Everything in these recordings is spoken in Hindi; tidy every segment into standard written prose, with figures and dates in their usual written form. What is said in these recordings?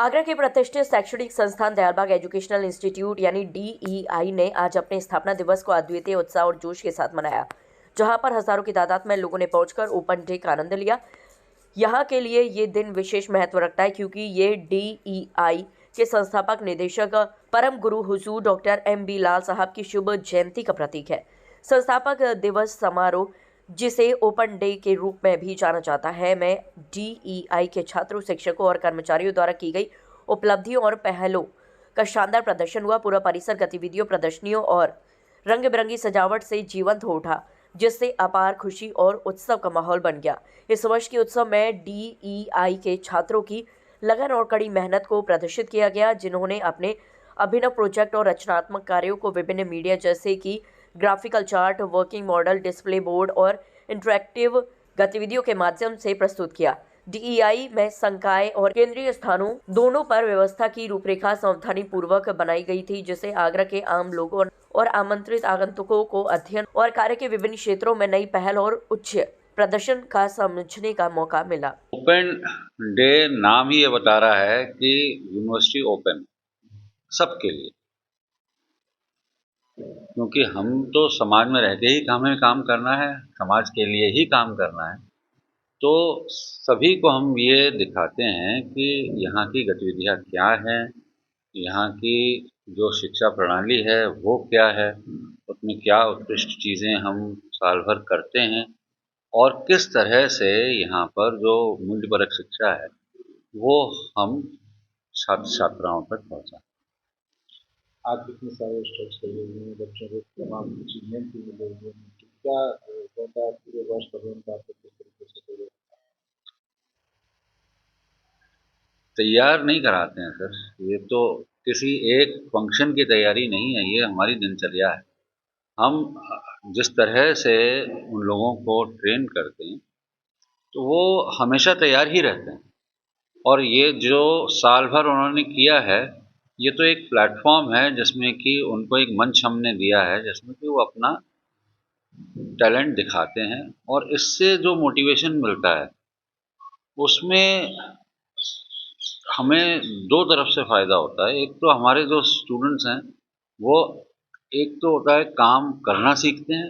आगरा के प्रतिष्ठित शैक्षणिक संस्थान दयालबाग एजुकेशनल इंस्टीट्यूट यानी DEI ने आज अपने स्थापना दिवस को अद्वितीय उत्साह और जोश के साथ मनाया, जहां पर हजारों की तादाद में लोगों ने पहुंचकर ओपन डे का आनंद लिया। यहां के लिए ये दिन विशेष महत्व रखता है क्योंकि ये DEI के संस्थापक निदेशक परम गुरु हुजूर डॉक्टर MB लाल साहब की शुभ जयंती का प्रतीक है। संस्थापक दिवस समारोह, जिसे ओपन डे के रूप में भी जाना जाता है, में DEI के छात्रों, शिक्षकों और कर्मचारियों द्वारा की गई उपलब्धियों और पहलों का शानदार प्रदर्शन हुआ। पूरा परिसर गतिविधियों, प्रदर्शनियों और रंग बिरंगी सजावट से जीवंत हो उठा, जिससे अपार खुशी और उत्सव का माहौल बन गया। इस वर्ष के उत्सव में DEI के छात्रों की लगन और कड़ी मेहनत को प्रदर्शित किया गया, जिन्होंने अपने अभिनव प्रोजेक्ट और रचनात्मक कार्यों को विभिन्न मीडिया जैसे कि graphical chart, working model, display board और इंटरैक्टिव गतिविधियों के माध्यम से प्रस्तुत किया। DEI में संकाय और केंद्रीय स्थानों दोनों पर व्यवस्था की रूपरेखा सावधानी पूर्वक बनाई गई थी, जिससे आगरा के आम लोगों और आमंत्रित आगंतुकों को अध्ययन और कार्य के विभिन्न क्षेत्रों में नई पहल और उच्च प्रदर्शन का समझने का मौका मिला। ओपन डे नाम ही ये बता रहा है कि यूनिवर्सिटी ओपन सबके लिए, क्योंकि हम तो समाज में रह के ही हमें काम करना है, समाज के लिए ही काम करना है। तो सभी को हम ये दिखाते हैं कि यहाँ की गतिविधियाँ क्या हैं, यहाँ की जो शिक्षा प्रणाली है वो क्या है, उसमें क्या उत्कृष्ट चीज़ें हम साल भर करते हैं और किस तरह से यहाँ पर जो मूल्यपरक शिक्षा है वो हम छात्र छात्राओं तक पहुँचाएं। आज कितने सारे स्टेप्स लिए हुए हैं, बच्चों को तमाम अचीवमेंट भी मिले हुए हैं, तो क्या होता है पूरे वर्ष भर का आपको किस तरीके से करें? तैयार नहीं कराते हैं सर, ये तो किसी एक फंक्शन की तैयारी नहीं है, ये हमारी दिनचर्या है। हम जिस तरह से उन लोगों को ट्रेन करते हैं तो वो हमेशा तैयार ही रहते हैं। और ये जो साल भर उन्होंने किया है, ये तो एक प्लेटफॉर्म है जिसमें कि उनको एक मंच हमने दिया है, जिसमें कि वो अपना टैलेंट दिखाते हैं और इससे जो मोटिवेशन मिलता है उसमें हमें दो तरफ से फ़ायदा होता है। एक तो हमारे जो स्टूडेंट्स हैं वो एक तो होता है काम करना सीखते हैं,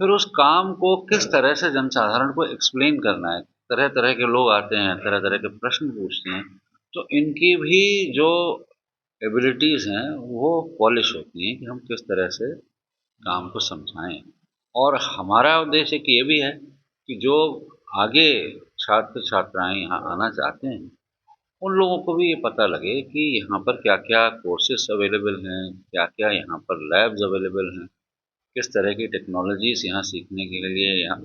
फिर उस काम को किस तरह से जनसाधारण को एक्सप्लेन करना है। तरह तरह के लोग आते हैं, तरह तरह के प्रश्न पूछते हैं, तो इनकी भी जो एबिलिटीज़ हैं वो पॉलिश होती हैं कि हम किस तरह से काम को समझाएं। और हमारा उद्देश्य एक ये भी है कि जो आगे छात्र छात्राएं यहाँ आना चाहते हैं उन लोगों को भी ये पता लगे कि यहाँ पर क्या क्या कोर्सेस अवेलेबल हैं, क्या क्या यहाँ पर लैब्स अवेलेबल हैं, किस तरह की टेक्नोलॉजीज़ यहाँ सीखने के लिए यहाँ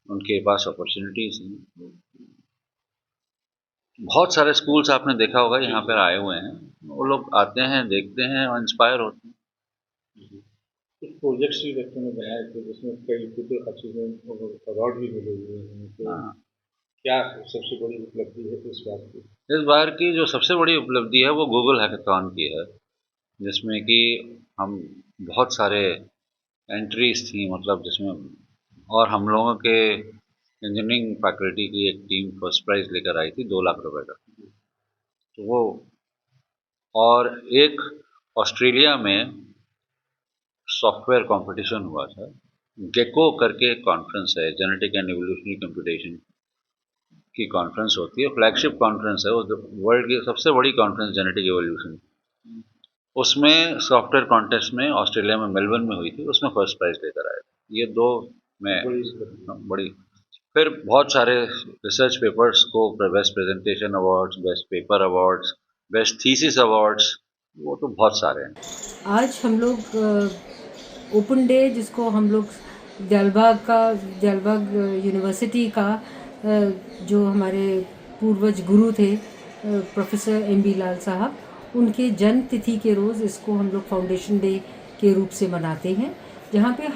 उनके पास अपॉर्चुनिटीज़ हैं। बहुत सारे स्कूल्स आपने देखा होगा यहाँ पर आए हुए हैं, वो लोग आते हैं, देखते हैं और इंस्पायर होते हैं। कुछ प्रोजेक्ट्स भी बच्चों ने बनाए थे जिसमें कई कुछ अचीवमेंट अवार्ड भी मिले हुए हैं, तो क्या सबसे बड़ी उपलब्धि है इस बात की? इस बार की जो सबसे बड़ी उपलब्धि है वो गूगल हैकाथॉन की है, जिसमें कि हम बहुत सारे एंट्रीज थी, मतलब जिसमें और हम लोगों के इंजीनियरिंग फैकल्टी की एक टीम फर्स्ट प्राइज़ लेकर आई थी 2 लाख रुपए का। तो वो और एक ऑस्ट्रेलिया में सॉफ्टवेयर कंपटीशन हुआ था, गेको करके एक कॉन्फ्रेंस है, जेनेटिक एंड एवोल्यूशनरी कंप्यूटेशन की कॉन्फ्रेंस होती है, फ्लैगशिप कॉन्फ्रेंस है, वो वर्ल्ड की सबसे बड़ी कॉन्फ्रेंस जेनेटिक एवोल्यूशन। उसमें सॉफ्टवेयर कॉन्टेस्ट में ऑस्ट्रेलिया में मेलबर्न में हुई थी, उसमें फर्स्ट प्राइज़ लेकर आए। ये 2 में बड़ी। फिर बहुत सारे रिसर्च पेपर्स को best presentation awards, best paper awards, best thesis awards, वो तो बहुत सारे हैं। आज हम लोग ओपन डे, जिसको हम लोग दयालबाग यूनिवर्सिटी का जो हमारे पूर्वज गुरु थे प्रोफेसर MB लाल साहब, उनके जन्म तिथि के रोज़ इसको हम लोग फाउंडेशन डे के रूप से मनाते हैं, जहाँ पे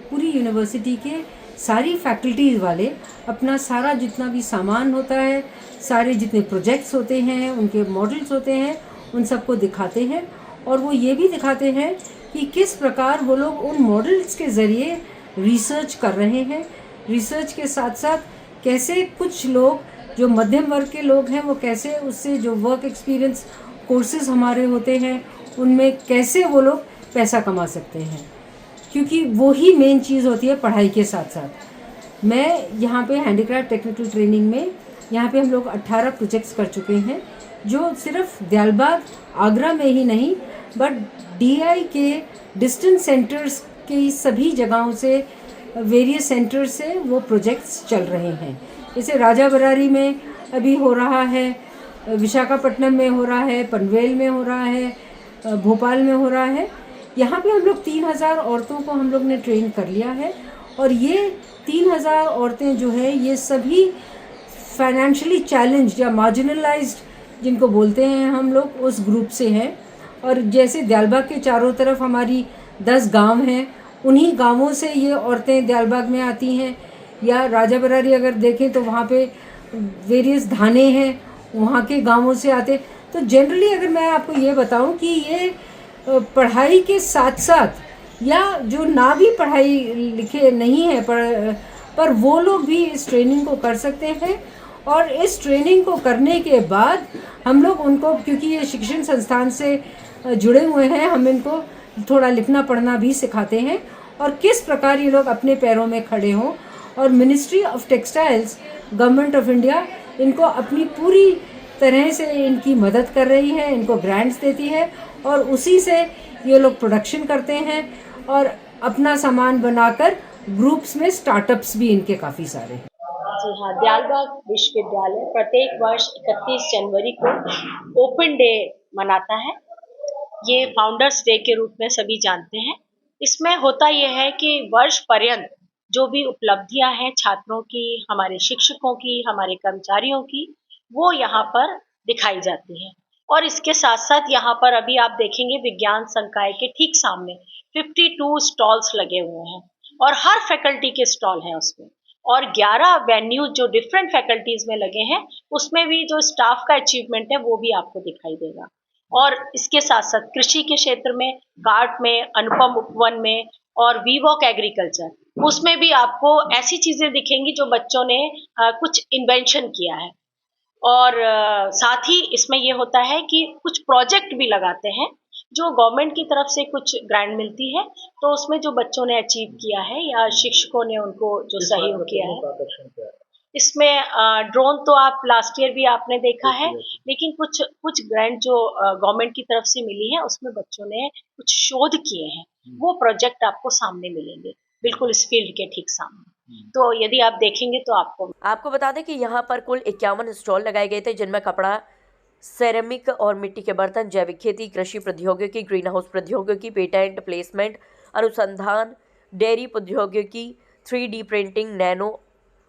पूरी यूनिवर्सिटी के सारी फैकल्टीज़ वाले अपना सारा जितना भी सामान होता है, सारे जितने प्रोजेक्ट्स होते हैं, उनके मॉडल्स होते हैं, उन सबको दिखाते हैं। और वो ये भी दिखाते हैं कि किस प्रकार वो लोग उन मॉडल्स के ज़रिए रिसर्च कर रहे हैं। रिसर्च के साथ साथ कैसे कुछ लोग जो मध्यम वर्ग के लोग हैं वो कैसे उससे जो वर्क एक्सपीरियंस कोर्सेज हमारे होते हैं उनमें कैसे वो लोग पैसा कमा सकते हैं, क्योंकि वो ही मेन चीज़ होती है पढ़ाई के साथ साथ। मैं यहाँ पे हैंडीक्राफ्ट टेक्निकल ट्रेनिंग में यहाँ पे हम लोग 18 प्रोजेक्ट्स कर चुके हैं, जो सिर्फ दियालबाग आगरा में ही नहीं बट DI के डिस्टेंस सेंटर्स की सभी जगहों से, वेरियस सेंटर से वो प्रोजेक्ट्स चल रहे हैं। जैसे राजा बरारी में अभी हो रहा है, विशाखापट्टनम में हो रहा है, पनवेल में हो रहा है, भोपाल में हो रहा है। यहाँ पे हम लोग 3000 औरतों को हम लोग ने ट्रेन कर लिया है और ये 3000 औरतें जो है ये सभी फाइनेंशियली चैलेंज्ड या मार्जिनलाइज्ड जिनको बोलते हैं हम लोग, उस ग्रुप से हैं। और जैसे दियालबाग के चारों तरफ हमारी 10 गांव हैं, उन्हीं गांवों से ये औरतें दियालबाग में आती हैं। या राजा बरारी अगर देखें तो वहाँ पे वेरियस थाने हैं, वहाँ के गांवों से आते। तो जनरली अगर मैं आपको ये बताऊं कि ये पढ़ाई के साथ साथ या जो ना भी पढ़ाई लिखे नहीं है पर वो लोग भी इस ट्रेनिंग को कर सकते हैं। और इस ट्रेनिंग को करने के बाद हम लोग उनको, क्योंकि ये शिक्षण संस्थान से जुड़े हुए हैं, हम इनको थोड़ा लिखना पढ़ना भी सिखाते हैं और किस प्रकार ये लोग अपने पैरों में खड़े हों। और ministry of textiles, government of India इनको अपनी पूरी तरह से इनकी मदद कर रही है, इनको ग्रांट्स देती है और उसी से ये लोग प्रोडक्शन करते हैं और अपना सामान बनाकर ग्रुप्स में स्टार्टअप्स भी इनके काफ़ी सारे हैं। जी हाँ, दियालबाग विश्वविद्यालय प्रत्येक वर्ष 31 जनवरी को ओपन डे मनाता है। ये फाउंडर्स डे के रूप में सभी जानते हैं। इसमें होता यह है कि वर्ष पर्यंत जो भी उपलब्धियां हैं छात्रों की, हमारे शिक्षकों की, हमारे कर्मचारियों की, वो यहाँ पर दिखाई जाती है। और इसके साथ साथ यहाँ पर अभी आप देखेंगे विज्ञान संकाय के ठीक सामने 52 स्टॉल्स लगे हुए हैं और हर फैकल्टी के स्टॉल हैं उसमें, और 11 वेन्यू जो डिफरेंट फैकल्टीज में लगे हैं उसमें भी जो स्टाफ का अचीवमेंट है वो भी आपको दिखाई देगा। और इसके साथ साथ कृषि के क्षेत्र में, कार्ट में, अनुपम उपवन में और वीवॉक एग्रीकल्चर, उसमें भी आपको ऐसी चीजें दिखेंगी जो बच्चों ने कुछ इन्वेंशन किया है। और साथ ही इसमें ये होता है कि कुछ प्रोजेक्ट भी लगाते हैं जो गवर्नमेंट की तरफ से कुछ ग्रांट मिलती है, तो उसमें जो बच्चों ने अचीव किया है या शिक्षकों ने उनको जो सहयोग किया है। इसमें ड्रोन तो आप लास्ट ईयर भी आपने देखा है, लेकिन कुछ ग्रांट जो गवर्नमेंट की तरफ से मिली है उसमें बच्चों ने कुछ शोध किए हैं, वो प्रोजेक्ट आपको सामने मिलेंगे, बिल्कुल इस फील्ड के ठीक सामने। तो यदि आप देखेंगे तो आपको बता दें कि यहाँ पर कुल 51 स्टॉल लगाए गए थे, जिनमें कपड़ा, सेरेमिक और मिट्टी के बर्तन, जैविक खेती, कृषि प्रौद्योगिकी, ग्रीन हाउस प्रौद्योगिकी, पेटेंट प्लेसमेंट, अनुसंधान, डेयरी प्रौद्योगिकी, 3D प्रिंटिंग, नैनो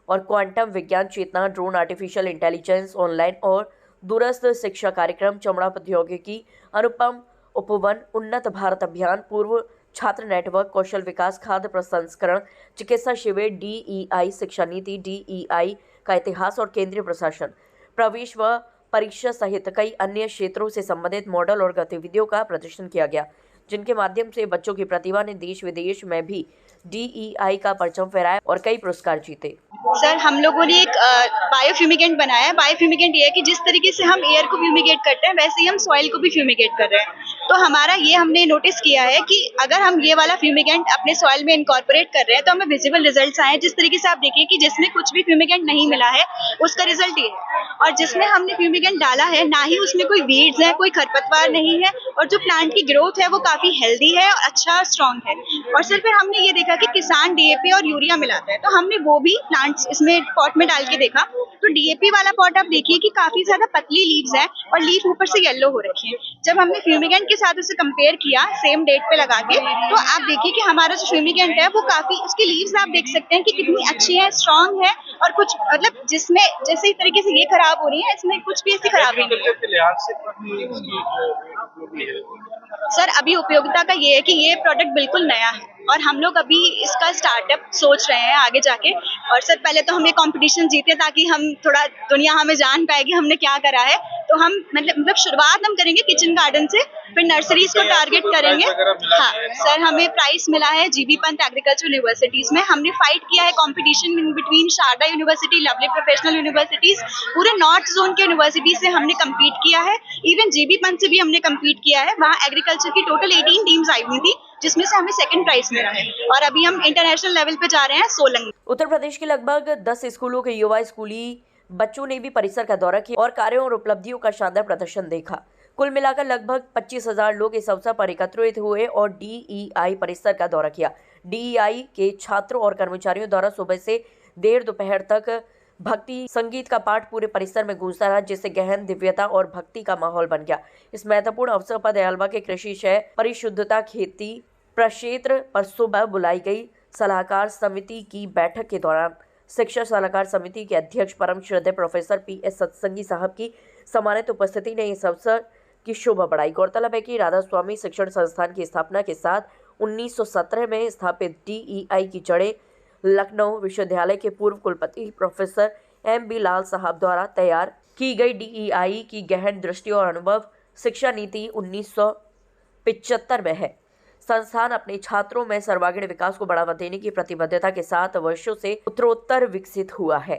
और क्वांटम विज्ञान, चेतना, ड्रोन, आर्टिफिशियल इंटेलिजेंस, ऑनलाइन और दूरस्थ शिक्षा कार्यक्रम, चमड़ा प्रौद्योगिकी, अनुपम उपवन, उन्नत भारत अभियान, पूर्व छात्र नेटवर्क, कौशल विकास, खाद्य प्रसंस्करण, चिकित्सा शिविर, DEI शिक्षा नीति, DEI का इतिहास और केंद्रीय प्रशासन, प्रवेश व परीक्षा सहित कई अन्य क्षेत्रों से संबंधित मॉडल और गतिविधियों का प्रदर्शन किया गया, जिनके माध्यम से बच्चों की प्रतिभा ने देश विदेश में भी DEI का परचम फहराया और कई पुरस्कार जीते। सर, हम लोगों ने एक बायोफ्यूमिगेंट बनाया है। बायोफ्यूमिगेंट ये है कि जिस तरीके से हम एयर को फ्यूमिगेट करते हैं वैसे ही हम सॉइल को भी फ्यूमिगेट कर रहे हैं। तो हमारा ये हमने नोटिस किया है कि अगर हम ये वाला फ्यूमिगेंट अपने सॉइल में इनकॉर्पोरेट कर रहे हैं तो हमें विजिबल रिजल्ट्स आए। जिस तरीके से आप देखिए कि जिसमें कुछ भी फ्यूमिगेंट नहीं मिला है उसका रिजल्ट ये है, और जिसमें हमने फ्यूमिगेंट डाला है ना ही उसमें कोई वीड्स है, कोई खरपतवार नहीं है, और जो प्लांट की ग्रोथ है वो काफी हेल्दी है और अच्छा स्ट्रॉन्ग है। और सिर्फ फिर हमने ये देखा कि किसान DAP और यूरिया मिलाता है, तो हमने वो भी प्लांट्स इसमें पॉट में डाल के देखा। तो DAP वाला पॉट आप देखिए कि काफी ज्यादा पतली लीव्स है और लीफ ऊपर से येलो हो रखी है। जब हमने फ्यूमिगेंट के साथ उसे कंपेयर किया सेम डेट पे लगा के, तो आप देखिए कि हमारा जो फ्यूमिगेंट है वो काफी, उसकी लीव्स आप देख सकते हैं कि कितनी अच्छी है, स्ट्रॉन्ग है, और कुछ मतलब जिसमें जैसे इस तरीके से ये खराब हो रही है इसमें कुछ भी ऐसी खराबी नहीं है। सर, अभी उपयोगिता का ये है कि ये प्रोडक्ट बिल्कुल नया है और हम लोग अभी इसका स्टार्टअप सोच रहे हैं आगे जाके। और सर, पहले तो हम ये कंपटीशन जीते ताकि हम थोड़ा दुनिया हमें जान पाएगी हमने क्या करा है। तो तो हम मतलब शुरुआत हम करेंगे किचन गार्डन से, फिर नर्सरीज को टारगेट करेंगे। हाँ सर, हमें प्राइज मिला है जीबी पंत एग्रीकल्चर यूनिवर्सिटीज में। हमने फाइट किया है competition in between Sharda university, lovely professional universities, पूरे नॉर्थ जोन के यूनिवर्सिटी से हमने कम्पीट किया है। इवन जीबी पंत से भी हमने कम्पीट किया है। वहाँ एग्रीकल्चर की टोटल 18 टीम्स आई हुई थी, जिसमें से हमें सेकंड प्राइज मिला है और अभी हम इंटरनेशनल लेवल पे जा रहे हैं सोलंग। उत्तर प्रदेश के लगभग 10 स्कूलों के युवा स्कूली बच्चों ने भी परिसर का दौरा किया और कार्यों और उपलब्धियों का शानदार प्रदर्शन देखा। कुल मिलाकर लगभग 25,000 लोग इस अवसर पर एकत्रित हुए और DEI परिसर का दौरा किया। DEI के छात्रों और कर्मचारियों द्वारा सुबह से देर दोपहर तक भक्ति संगीत का पाठ पूरे परिसर में गूंजता रहा, जिससे गहन दिव्यता और भक्ति का माहौल बन गया। इस महत्वपूर्ण अवसर पर दयालबाग के कृषि शय परिशुद्धता खेती प्रक्षेत्र पर सुबह बुलाई गई सलाहकार समिति की बैठक के दौरान शिक्षा सलाहकार समिति के अध्यक्ष परम श्रद्धेय प्रोफेसर PS सत्संगी साहब की सम्मानित उपस्थिति ने इस अवसर की शोभा बढ़ाई। गौरतलब है कि राधा स्वामी शिक्षण संस्थान की स्थापना के साथ 1917 में स्थापित DEI की जड़ें लखनऊ विश्वविद्यालय के पूर्व कुलपति प्रोफेसर MB लाल साहब द्वारा तैयार की गई DEI की गहन दृष्टि और अनुभव शिक्षा नीति 1975 में है। संस्थान अपने छात्रों में सर्वांगीण विकास को बढ़ावा देने की प्रतिबद्धता के साथ वर्षों से उत्तरोत्तर विकसित हुआ है।